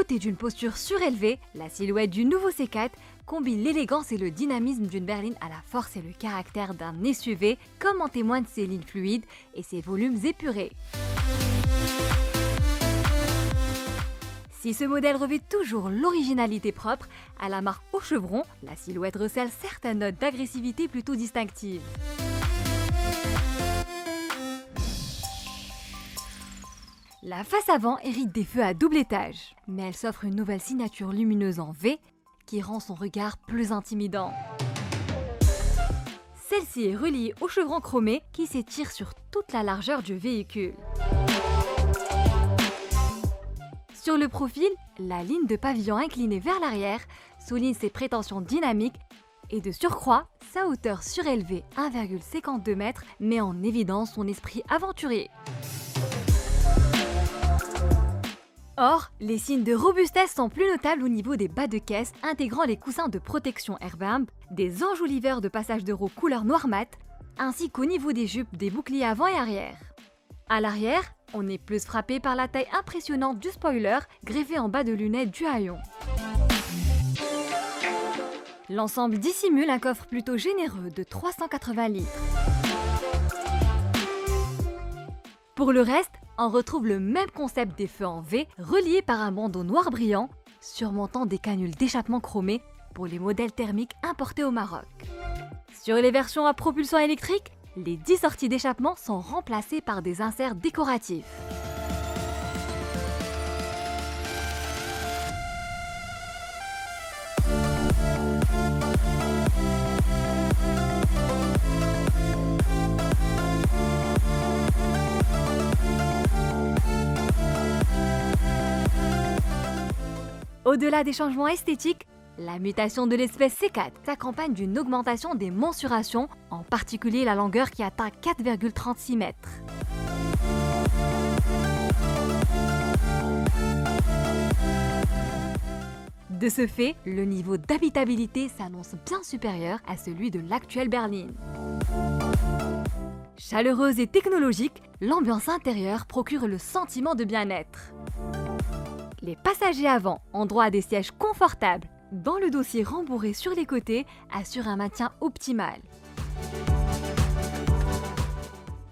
Dotée d'une posture surélevée, la silhouette du nouveau C4 combine l'élégance et le dynamisme d'une berline à la force et le caractère d'un SUV, comme en témoignent ses lignes fluides et ses volumes épurés. Si ce modèle revêt toujours l'originalité propre à la marque au chevron, la silhouette recèle certaines notes d'agressivité plutôt distinctives. La face avant hérite des feux à double étage, mais elle s'offre une nouvelle signature lumineuse en V qui rend son regard plus intimidant. Celle-ci est reliée au chevron chromé qui s'étire sur toute la largeur du véhicule. Sur le profil, la ligne de pavillon inclinée vers l'arrière souligne ses prétentions dynamiques et de surcroît, sa hauteur surélevée 1,52 m met en évidence son esprit aventurier. Or, les signes de robustesse sont plus notables au niveau des bas de caisse intégrant les coussins de protection Airbump, des enjoliveurs de passage de roues couleur noir mat, ainsi qu'au niveau des jupes des boucliers avant et arrière. À l'arrière, on est plus frappé par la taille impressionnante du spoiler greffé en bas de lunettes du haillon. L'ensemble dissimule un coffre plutôt généreux de 380 litres. Pour le reste, on retrouve le même concept des feux en V reliés par un bandeau noir brillant, surmontant des canules d'échappement chromées pour les modèles thermiques importés au Maroc. Sur les versions à propulsion électrique, les 10 sorties d'échappement sont remplacées par des inserts décoratifs. Au-delà des changements esthétiques, la mutation de l'espèce C4 s'accompagne d'une augmentation des mensurations, en particulier la longueur qui atteint 4,36 m. De ce fait, le niveau d'habitabilité s'annonce bien supérieur à celui de l'actuelle berline. Chaleureuse et technologique, l'ambiance intérieure procure le sentiment de bien-être. Les passagers avant ont droit à des sièges confortables, dont le dossier rembourré sur les côtés assure un maintien optimal.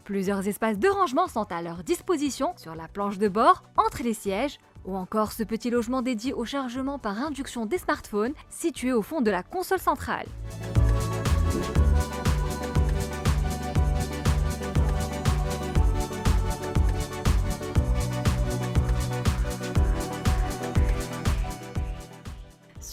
Plusieurs espaces de rangement sont à leur disposition sur la planche de bord, entre les sièges, ou encore ce petit logement dédié au chargement par induction des smartphones situé au fond de la console centrale.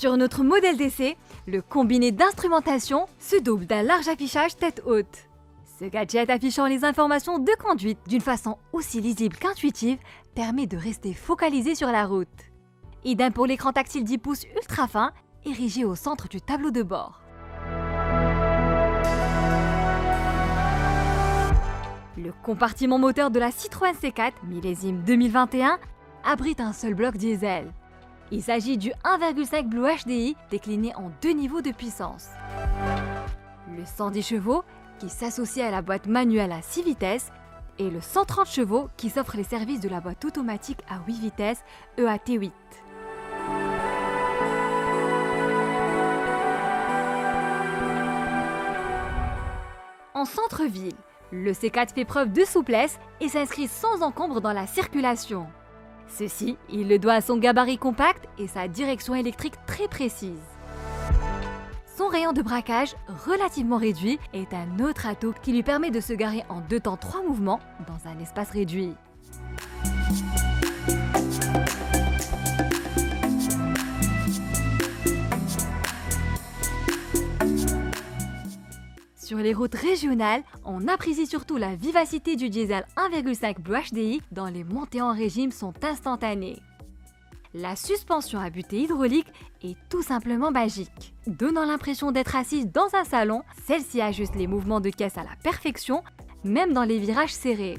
Sur notre modèle d'essai, le combiné d'instrumentation se double d'un large affichage tête haute. Ce gadget affichant les informations de conduite d'une façon aussi lisible qu'intuitive permet de rester focalisé sur la route. Idem pour l'écran tactile 10 pouces ultra fin, érigé au centre du tableau de bord. Le compartiment moteur de la Citroën C4 millésime 2021 abrite un seul bloc diesel. Il s'agit du 1,5 Blue HDI décliné en 2 niveaux de puissance. Le 110 chevaux qui s'associe à la boîte manuelle à 6 vitesses et le 130 chevaux qui s'offre les services de la boîte automatique à 8 vitesses EAT8. En centre-ville, le C4 fait preuve de souplesse et s'inscrit sans encombre dans la circulation. Ceci, il le doit à son gabarit compact et sa direction électrique très précise. Son rayon de braquage, relativement réduit, est un autre atout qui lui permet de se garer en 2 temps 3 mouvements dans un espace réduit. Sur les routes régionales, on apprécie surtout la vivacité du diesel 1,5 Blue HDI dont les montées en régime sont instantanées. La suspension à butée hydraulique est tout simplement magique. Donnant l'impression d'être assise dans un salon, celle-ci ajuste les mouvements de caisse à la perfection, même dans les virages serrés.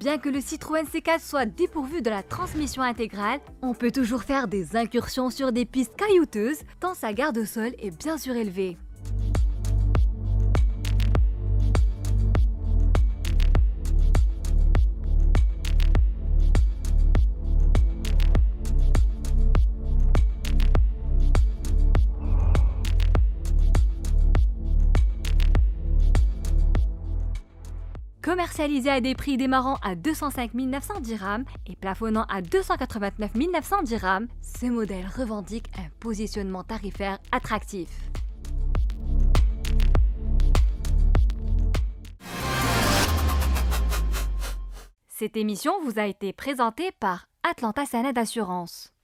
Bien que le Citroën C4 soit dépourvu de la transmission intégrale, on peut toujours faire des incursions sur des pistes caillouteuses tant sa garde-sol est bien surélevée. Commercialisé à des prix démarrant à 205 900 dirhams et plafonnant à 289 900 dirhams, ce modèle revendique un positionnement tarifaire attractif. Cette émission vous a été présentée par Atlanta Sanad Assurance.